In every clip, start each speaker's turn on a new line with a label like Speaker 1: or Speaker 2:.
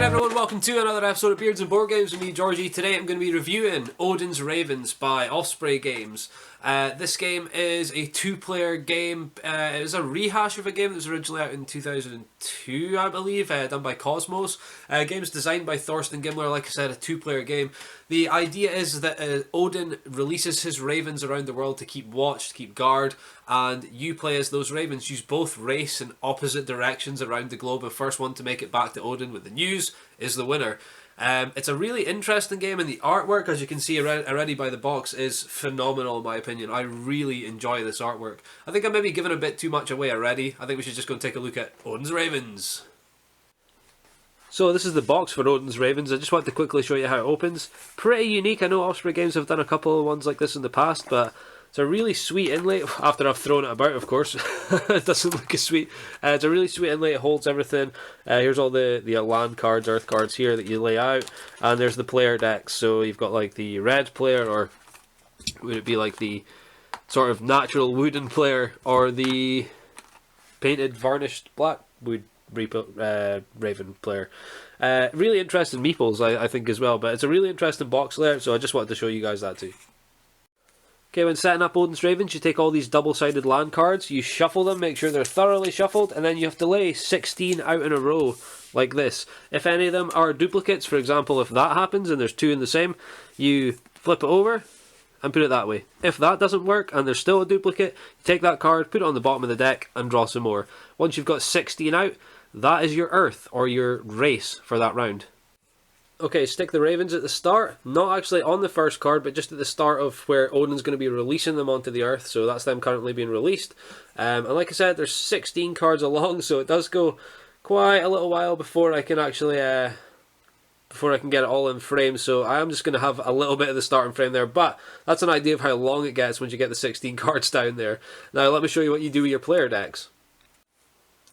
Speaker 1: everyone, welcome to another episode of Beards and Board Games with me, Georgie. Today I'm going to be reviewing Odin Ravens by Osprey Games. This game is a two-player game. It was a rehash of a game that was originally out in 2002, I believe, done by Cosmos. Game's designed by Thorsten Gimmler, like I said, a two-player game. The idea is that Odin releases his ravens around the world to keep watch, to keep guard, and you play as those ravens. Use both race in opposite directions around the globe. The first one to make it back to Odin with the news is the winner. It's a really interesting game, and the artwork, as you can see already by the box, is phenomenal in my opinion. I really enjoy this artwork. I think I'm maybe giving a bit too much away already. I think we should just go and take a look at Odin's Ravens. So this is the box for Odin's Ravens. I just want to quickly show you how it opens. Pretty unique. I know Osprey Games have done a couple of ones like this in the past, but it's a really sweet inlay. After I've thrown it about, of course. It doesn't look as sweet. It's a really sweet inlay. It holds everything. Here's all the land cards, earth cards here that you lay out. And there's the player decks. So you've got like the red player, or would it be like the sort of natural wooden player, or the painted varnished black wood Raven player. Really interesting meeples, I think, as well. But it's a really interesting box layout, so I just wanted to show you guys that too. Okay, when setting up Odin's Ravens, you take all these double-sided land cards, you shuffle them, make sure they're thoroughly shuffled, and then you have to lay 16 out in a row, like this. If any of them are duplicates, for example, if that happens and there's two in the same, you flip it over and put it that way. If that doesn't work and there's still a duplicate, you take that card, put it on the bottom of the deck, and draw some more. Once you've got 16 out, that is your Earth, or your race, for that round. Okay, stick the Ravens at the start, not actually on the first card, but just at the start of where Odin's going to be releasing them onto the Earth, so that's them currently being released. And like I said, there's 16 cards along, so it does go quite a little while before I can actually, before I can get it all in frame, so I am just going to have a little bit of the starting frame there, but that's an idea of how long it gets once you get the 16 cards down there. Now let me show you what you do with your player decks.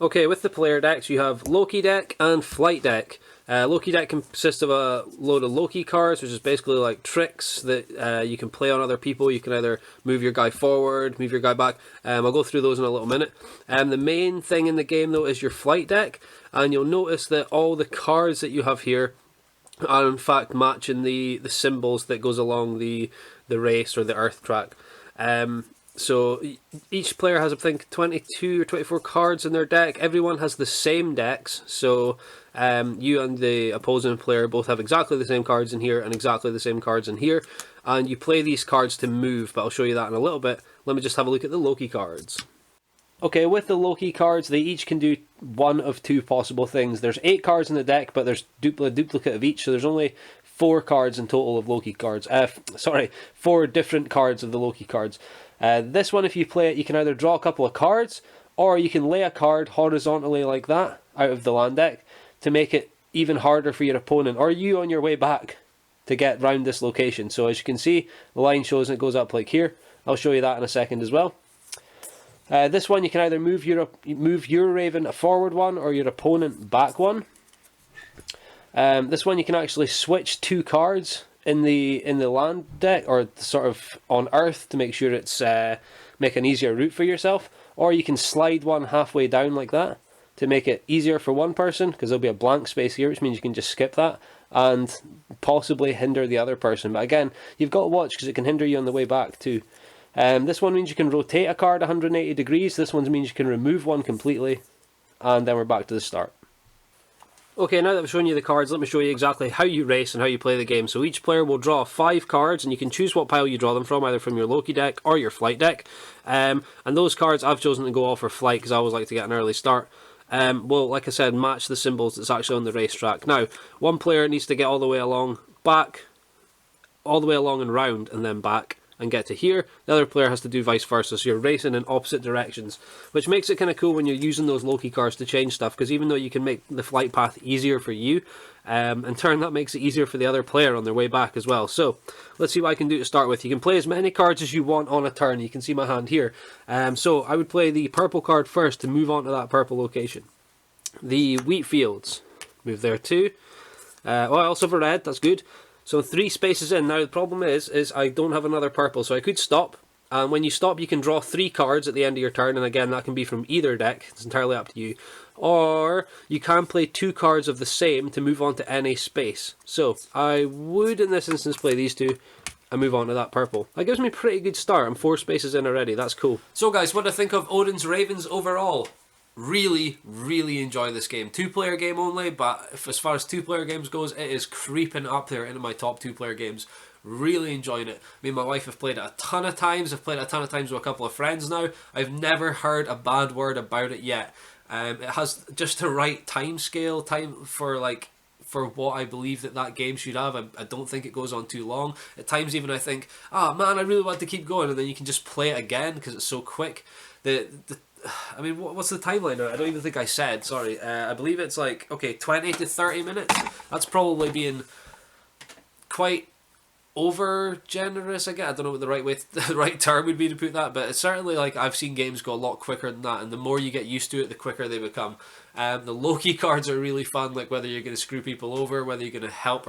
Speaker 1: Okay, with the player decks you have Loki deck and Flight deck. Loki deck consists of a load of Loki cards, which is basically like tricks that you can play on other people. You can either move your guy forward, move your guy back. I'll go through those in a little minute. The main thing in the game though is your Flight deck, and you'll notice that all the cards that you have here are in fact matching the symbols that goes along the race or the Earth track. So each player has, I think, 22 or 24 cards in their deck. Everyone has the same decks, so you and the opposing player both have exactly the same cards in here and exactly the same cards in here. And you play these cards to move, but I'll show you that in a little bit. Let me just have a look at the Loki cards. Okay, with the Loki cards, they each can do one of two possible things. There's 8 cards in the deck, but there's a duplicate of each, so there's only 4 cards in total of Loki cards. 4 different cards of the Loki cards. This one, if you play it, you can either draw a couple of cards, or you can lay a card horizontally like that out of the land deck to make it even harder for your opponent, or you on your way back, to get round this location. So as you can see, the line shows and it goes up like here. I'll show you that in a second as well. This one, you can either move your Raven a forward one, or your opponent back one. This one, you can actually switch 2 cards in the land deck, or sort of on Earth, to make sure it's make an easier route for yourself, or you can slide one halfway down like that to make it easier for one person, because there'll be a blank space here, which means you can just skip that and possibly hinder the other person. But again, you've got to watch, because it can hinder you on the way back too. This one means you can rotate a card 180 degrees. This one means you can remove one completely, and then we're back to the start. Okay, now that I've shown you the cards, let me show you exactly how you race and how you play the game. So each player will draw 5 cards, and you can choose what pile you draw them from, either from your Loki deck or your Flight deck. And those cards, I've chosen to go all for Flight, because I always like to get an early start. Well, like I said, match the symbols that's actually on the racetrack. Now, one player needs to get all the way along, back, all the way along and round, and then back, and get to here. The other player has to do vice versa, so you're racing in opposite directions, which makes it kind of cool when you're using those Loki cards to change stuff, because even though you can make the flight path easier for you, in turn that makes it easier for the other player on their way back as well. So let's see what I can do to start with. You can play as many cards as you want on a turn. You can see my hand here. So I would play the purple card first to move on to that purple location. The wheat fields, move there too. I also have a red, that's good. So 3 spaces in. Now the problem is I don't have another purple, so I could stop And when you stop, you can draw 3 cards at the end of your turn, and again, that can be from either deck. It's entirely up to you. Or you can play 2 cards of the same to move on to any space. So I would, in this instance, play these 2 and move on to that purple. That gives me a pretty good start. I'm 4 spaces in already. That's cool. So guys, what do I think of Odin's Ravens overall? Really, really enjoy this game. 2-player game only, but as far as 2-player games goes, it is creeping up there into my top 2-player games. Really enjoying it. Me and my wife have played it a ton of times. I've played it a ton of times with a couple of friends now. I've never heard a bad word about it yet. It has just the right time for what I believe that game should have. I don't think it goes on too long. At times even I think, oh man, I really want to keep going, and then you can just play it again because it's so quick. I mean, what's the timeline now? I don't even think I said, sorry. I believe it's like, okay, 20 to 30 minutes. That's probably being quite over generous, I guess. I don't know what the right term would be to put that, but it's certainly like I've seen games go a lot quicker than that, and the more you get used to it, the quicker they become. The low-key cards are really fun, like whether you're going to screw people over, whether you're going to help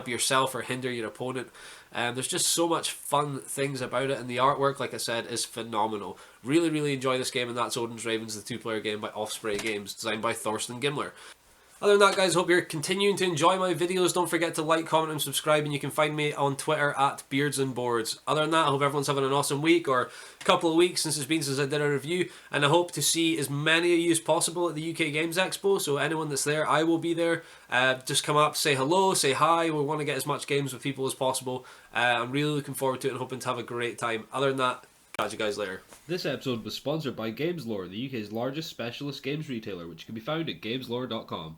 Speaker 1: yourself or hinder your opponent. There's just so much fun things about it, and the artwork, like I said, is phenomenal. Really, really enjoy this game, and that's Odin's Ravens, the 2-player game by Osprey Games, designed by Thorsten Gimmler. Other than that, guys, hope you're continuing to enjoy my videos. Don't forget to like, comment, and subscribe, and you can find me on Twitter at Beards and Boards. Other than that, I hope everyone's having an awesome week, or a couple of weeks since I did a review, and I hope to see as many of you as possible at the UK Games Expo, so anyone that's there, I will be there. Just come up, say hello, say hi. We want to get as much games with people as possible. I'm really looking forward to it and hoping to have a great time. Other than that, catch you guys later.
Speaker 2: This episode was sponsored by GamesLore, the UK's largest specialist games retailer, which can be found at gameslore.com.